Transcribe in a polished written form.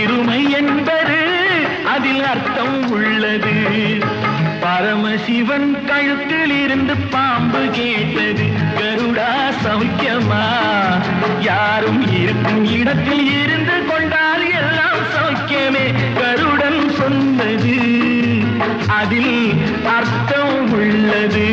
இருமை என்பது அதில் அர்த்தம் உள்ளது. பரமசிவன் கழுத்தில் இருந்து பாம்பு கேட்டது, கருடா சௌக்கியமா? யாரும் இருக்கும் இடத்தில் இருந்து கொண்டால் எல்லாம் சௌக்கியமே. கருடன் சொன்னது அதில் அர்த்தம் உள்ளது.